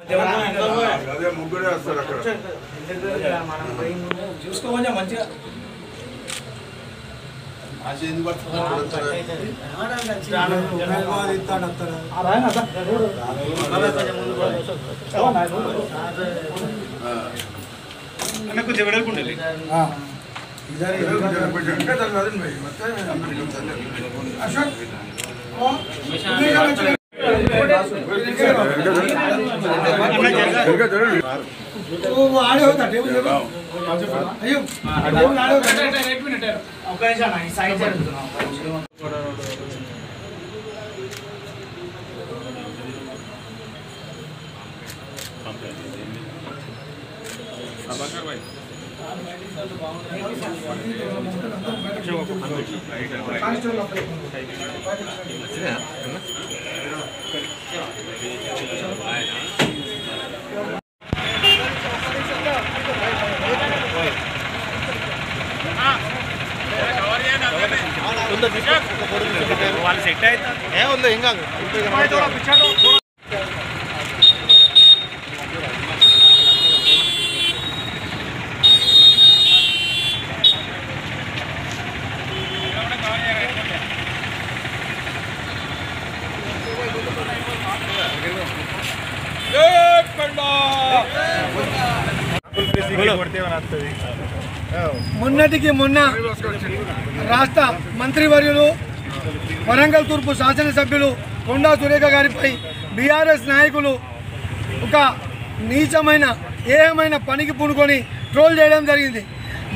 అదే ముగ్గురే వస్తారు అక్కడ చూసుకోమని మంచిగా కొంచెం వెడల్పుండాలి आड़े होता टेबल अयो टेबल आड़े होता एक मिनट ओके जाना साइड से अबकर भाई వాళ్ళు సెట్ అయితే ఏముందో ఏం కాదు మొన్నటికి మొన్న రాష్ట్ర మంత్రివర్యులు వరంగల్ తూర్పు శాసనసభ్యులు కొండా సురేఖ గారిపై బీఆర్ఎస్ నాయకులు ఒక నీచమైన ఏమైన పనికి పూనుకొని ట్రోల్ చేయడం జరిగింది.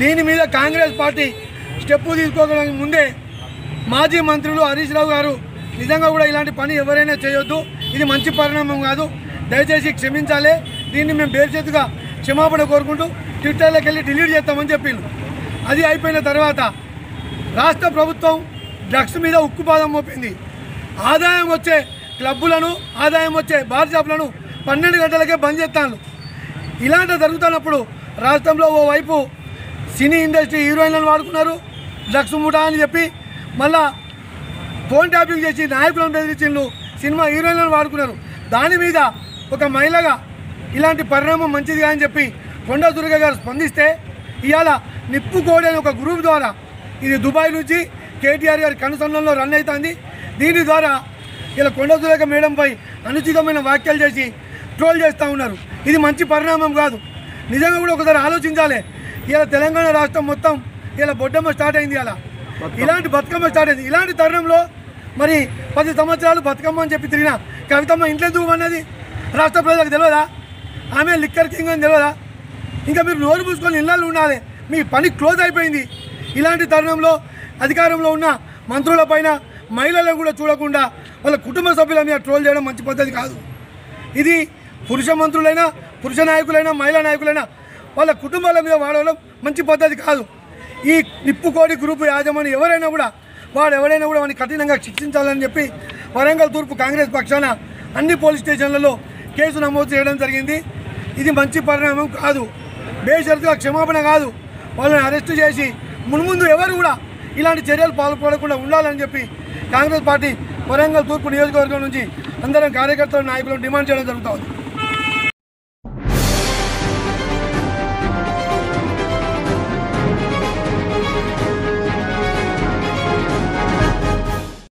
దీని మీద కాంగ్రెస్ పార్టీ స్టెప్పు తీసుకోవడానికి ముందే మాజీ మంత్రులు హరీష్ రావు గారు నిజంగా కూడా ఇలాంటి పని ఎవరైనా చేయొద్దు, ఇది మంచి పరిణామం కాదు, దయచేసి క్షమించాలి, దీన్ని మేము బేర్చేతుగా క్షమాపణ కోరుకుంటూ ట్విట్టర్లోకి వెళ్ళి డిలీట్ చేస్తామని చెప్పిండు. అది అయిపోయిన తర్వాత రాష్ట్ర ప్రభుత్వం డ్రగ్స్ మీద ఉక్కుపాదం మోపింది. ఆదాయం వచ్చే క్లబ్బులను, ఆదాయం వచ్చే బార్ షాపులను 12 గంటలకే బంద్ చేస్తాను. ఇలాంటి జరుగుతున్నప్పుడు రాష్ట్రంలో ఓవైపు సినీ ఇండస్ట్రీ హీరోయిన్లను వాడుకున్నారు, డ్రగ్స్ ముఠా అని చెప్పి మళ్ళా ఫోన్ ట్యాపింగ్ చేసి నాయకులను బెదిరించిండ్రు, సినిమా హీరోయిన్లను వాడుకున్నారు. దాని మీద ఒక మహిళగా ఇలాంటి పరిణామం మంచిది అని చెప్పి కొండా సురేఖ గారు స్పందిస్తే ఇవాళ నిప్పు కోడి అనే ఒక గ్రూప్ ద్వారా ఇది దుబాయ్ నుంచి కేటీఆర్ గారి కనుసంధానంలో రన్ అవుతుంది. దీని ద్వారా ఇలా కొండా సురేఖ మేడంపై అనుచితమైన వ్యాఖ్యలు చేసి ట్రోల్ చేస్తూ ఉన్నారు. ఇది మంచి పరిణామం కాదు. నిజంగా కూడా ఒకసారి ఆలోచించాలి. ఇలా తెలంగాణ రాష్ట్రం మొత్తం ఇలా బొడ్డమ్మ స్టార్ట్ అయింది, ఇలా ఇలాంటి బతుకమ్మ స్టార్ట్ అయింది. ఇలాంటి తరుణంలో మరి 10 సంవత్సరాలు బతుకమ్మ అని చెప్పి తిరిగిన కవితమ్మ ఇంట్లో ఎందుకు అన్నది రాష్ట్ర ప్రజలకు తెలియదా? ఆమె లిక్కర్ కింగ్ అని తెలియదా? ఇంకా మీరు నోరు పూసుకొని ఇళ్ళల్లో ఉండాలి, మీ పని క్లోజ్ అయిపోయింది. ఇలాంటి తరుణంలో అధికారంలో ఉన్న మంత్రులపైన మహిళలను కూడా చూడకుండా వాళ్ళ కుటుంబ సభ్యుల మీద ట్రోల్ చేయడం మంచి పద్ధతి కాదు. ఇది పురుష మంత్రులైనా, పురుష నాయకులైనా, మహిళా నాయకులైనా వాళ్ళ కుటుంబాల మీద వాడడం మంచి పద్ధతి కాదు. ఈ నిప్పుకోడి గ్రూపు యాజమాని ఎవరైనా కూడా వాడిని కఠినంగా శిక్షించాలని చెప్పి వరంగల్ తూర్పు కాంగ్రెస్ పక్షాన అన్ని పోలీస్ స్టేషన్లలో కేసు నమోదు చేయడం జరిగింది. ఇది మంచి పరిణామం కాదు. బేషరతుగా క్షమాపణ కాదు, వాళ్ళని అరెస్టు చేసి మున్ముందు ఎవరు కూడా ఇలాంటి చర్యలు పాల్పడకుండా ఉండాలని చెప్పి కాంగ్రెస్ పార్టీ వరంగల్ తూర్పు నియోజకవర్గం నుంచి అందరం కార్యకర్తలు, నాయకులను డిమాండ్ చేయడం జరుగుతుంది.